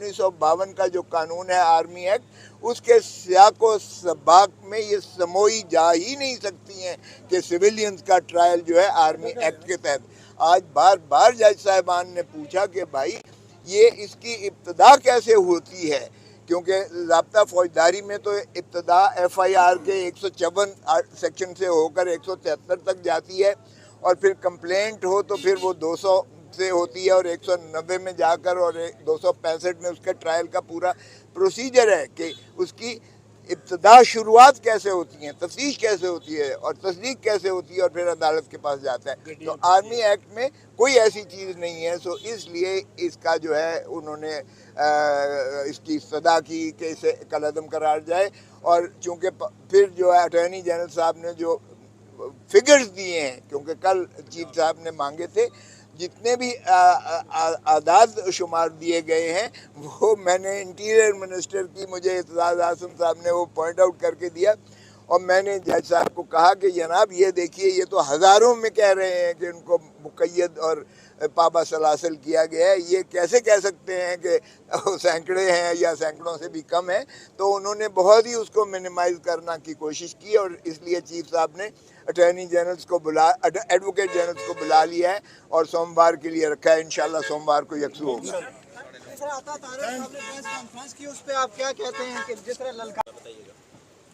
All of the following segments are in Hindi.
1952 का जो कानून है आर्मी एक्ट, उसके सियाको सबाक में ये समोई जा ही नहीं सकती हैं कि सिविलियंस का ट्रायल जो है आर्मी एक्ट के तहत। आज बार बार जज साहिबान ने पूछा कि भाई ये इसकी इब्तदा कैसे होती है, क्योंकि ज़ाब्ता फौजदारी में तो इब्तदा FIR के 154 सेक्शन से होकर 173 तक जाती है, और फिर कंप्लेंट हो तो फिर वो 200 से होती है और 190 में जाकर और 265 में उसके ट्रायल का पूरा प्रोसीजर है कि उसकी इब्तदा शुरुआत कैसे होती है, तफ्तीश कैसे होती है और तस्दीक कैसे होती है और फिर अदालत के पास जाता है। तो आर्मी एक्ट में कोई ऐसी चीज़ नहीं है। सो इसलिए इसका जो है उन्होंने इसकी सदा की कि इसे कलअदम करार जाए। और चूँकि फिर जो है अटॉर्नी जनरल साहब ने जो फिगर्स दिए हैं, क्योंकि कल चीफ साहब ने मांगे थे, जितने भी आदाद शुमार दिए गए हैं वो मैंने इंटीरियर मिनिस्टर की मुझे एतजाज़ आसम साहब ने वो पॉइंट आउट करके दिया, और मैंने जज साहब को कहा कि जनाब ये देखिए ये तो हज़ारों में कह रहे हैं कि उनको मुक़य्यद और पाबा सलासल किया गया है, ये कैसे कह सकते हैं कि सैकड़े हैं या सैकड़ों से भी कम है। तो उन्होंने बहुत ही उसको मिनिमाइज़ करना की कोशिश की, और इसलिए चीफ साहब ने अटॉर्नी जनरल्स को एडवोकेट जनरल्स को बुला लिया है और सोमवार के लिए रखा है। इंशाल्लाह सोमवार को यकसू होगा।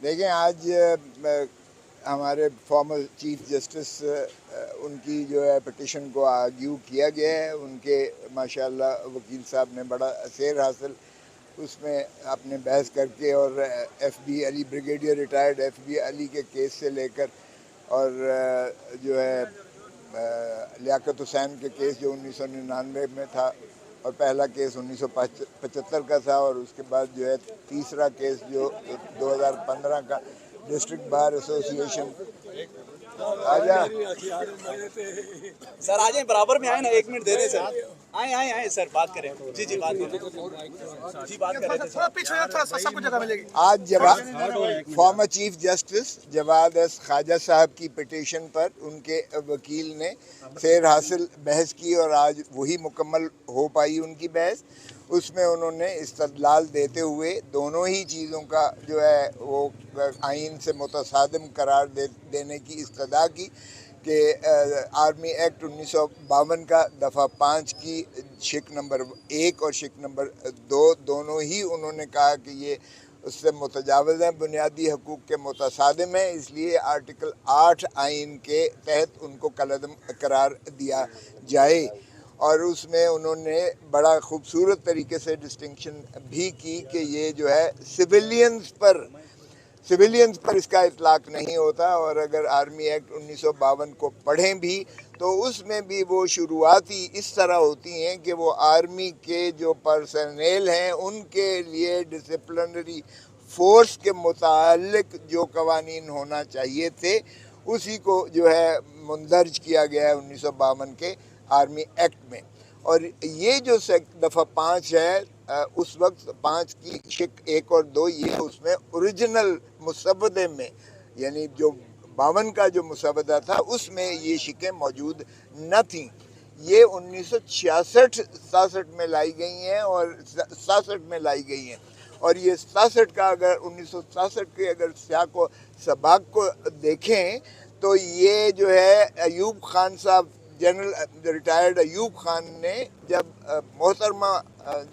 देखें, आज हमारे फॉर्मर चीफ जस्टिस उनकी जो है पिटिशन को आर्ग्यू किया गया है। उनके माशाल्लाह वकील साहब ने बड़ा असर हासिल उसमें अपने बहस करके, और FB Ali, brigadier retired FB Ali के केस से लेकर और जो है लियाकत हुसैन के केस जो 1999 में था, और पहला केस 1975 का था, और उसके बाद जो है तीसरा केस जो 2015 का डिस्ट्रिक्ट बार एसोसिएशन। आजा सर, आ जाए, बराबर में आए ना, 1 मिनट दे दें सर। आए सर, बात करें। जी बात करें। जी बात करें। सबको जगह मिलेगी। आज former chief justice Jawad S Khawaja साहब की पिटीशन पर उनके वकील ने फेर हासिल बहस की, और आज वही मुकम्मल हो पाई उनकी बहस। उसमें उन्होंने इस्तदलाल देते हुए दोनों ही चीज़ों का जो है वो आइन से मुतसादिम करार देने की इस्तदा की कि आर्मी एक्ट 1952 का दफ़ा 5 की शिक नंबर 1 और शिक नंबर 2 दोनों ही उन्होंने कहा कि ये उससे मुतजावज़ हैं, बुनियादी हकूक़ के मुतसादिम है, इसलिए आर्टिकल 8 आइन के तहत उनको कलअदम करार दिया जाए। और उसमें उन्होंने बड़ा ख़ूबसूरत तरीके से डिस्टिंक्शन भी की कि ये जो है सिविलियंस पर इसका इतलाक़ नहीं होता। और अगर आर्मी एक्ट 1952 को पढ़ें भी तो उसमें भी वो शुरुआती इस तरह होती हैं कि वो आर्मी के जो पर्सनेल हैं उनके लिए डिसिप्लिनरी फोर्स के मुतालिक जो कवानीन होना चाहिए थे उसी को जो है मुंदरज किया गया है 1952 के आर्मी एक्ट में। और ये जो दफ़ा 5 है उस वक्त 5 की शिक 1 और 2 ये उसमें ओरिजिनल मुसवदे में, यानी जो 52 का जो मुसवदा था उसमें ये शिकें मौजूद न थीं। ये 1966-67 में लाई गई हैं और 67 में लाई गई हैं। और ये 67 का अगर 1967 के अगर सियाको सबाक को देखें तो ये जो है अयूब खान साहब, जनरल रिटायर्ड अयूब खान ने जब मोहतरमा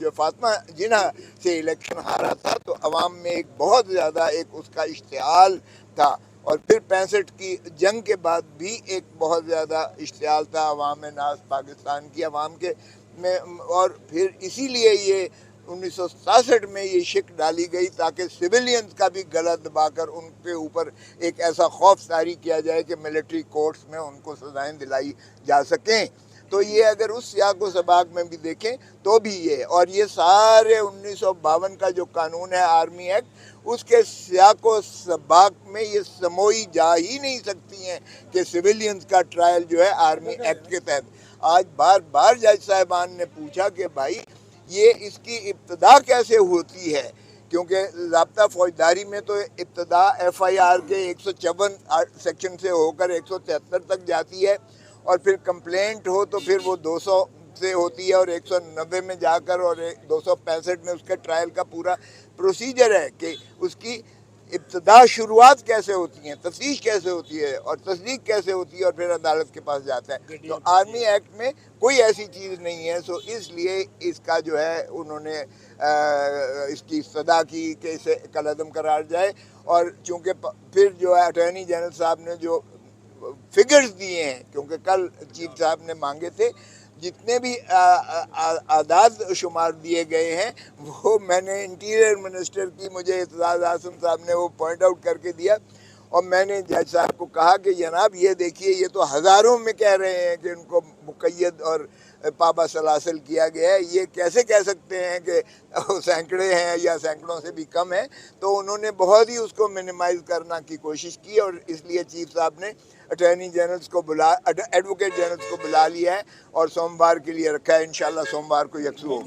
जो फातिमा जिन्ना से इलेक्शन हारा था तो अवाम में एक बहुत ज़्यादा एक उसका इश्तिहाल था, और फिर 65 की जंग के बाद भी एक बहुत ज़्यादा इश्तिहाल था अवाम नाज़ पाकिस्तान की अवाम के में। और फिर इसीलिए ये 1967 में ये शिक डाली गई ताकि सिविलियंस का भी गला दबाकर उनके ऊपर एक ऐसा खौफ तारी किया जाए कि मिलिट्री कोर्ट्स में उनको सजाएं दिलाई जा सकें। तो ये अगर उस सियाको सबाक में भी देखें तो भी ये, और ये सारे 1952 का जो कानून है आर्मी एक्ट उसके सियाको सबाक में ये समोई जा ही नहीं सकती हैं कि सिविलियंस का ट्रायल जो है आर्मी एक्ट के तहत। आज बार बार जज साहिबान ने पूछा कि भाई ये इसकी इब्तदा कैसे होती है, क्योंकि ज़ाब्ता फौजदारी में तो इब्तदा FIR के 154 सेक्शन से होकर 173 तक जाती है, और फिर कंप्लेंट हो तो फिर वो 200 से होती है और 190 में जाकर और 265 में उसका ट्रायल का पूरा प्रोसीजर है कि उसकी इब्तदा शुरुआत कैसे होती है, तफ्तीश कैसे होती है और तस्दीक कैसे होती है और फिर अदालत के पास जाता है। तो आर्मी एक्ट में कोई ऐसी चीज़ नहीं है। सो इसलिए इसका जो है उन्होंने इसकी सदा की कि इसे कलअदम करार जाए। और चूँकि फिर जो है अटॉर्नी जनरल साहब ने जो फिगर्स दिए हैं, क्योंकि कल चीफ साहब ने मांगे थे, जितने भी आदाद शुमार दिए गए हैं वो मैंने इंटीरियर मिनिस्टर की मुझे इत्तज़ाज़ आसिम साहब ने वो पॉइंट आउट करके दिया और मैंने जज साहब को कहा कि जनाब ये देखिए ये तो हज़ारों में कह रहे हैं कि उनको मुक़य्यद और पाबा सलासल किया गया है, ये कैसे कह सकते हैं कि सैकड़े हैं या सैकड़ों से भी कम है। तो उन्होंने बहुत ही उसको मिनिमाइज़ करना की कोशिश की और इसलिए चीफ साहब ने अटॉर्नी जनरल्स को एडवोकेट जनरल्स को बुला लिया है और सोमवार के लिए रखा है। इंशाल्लाह सोमवार को यकसू होगा।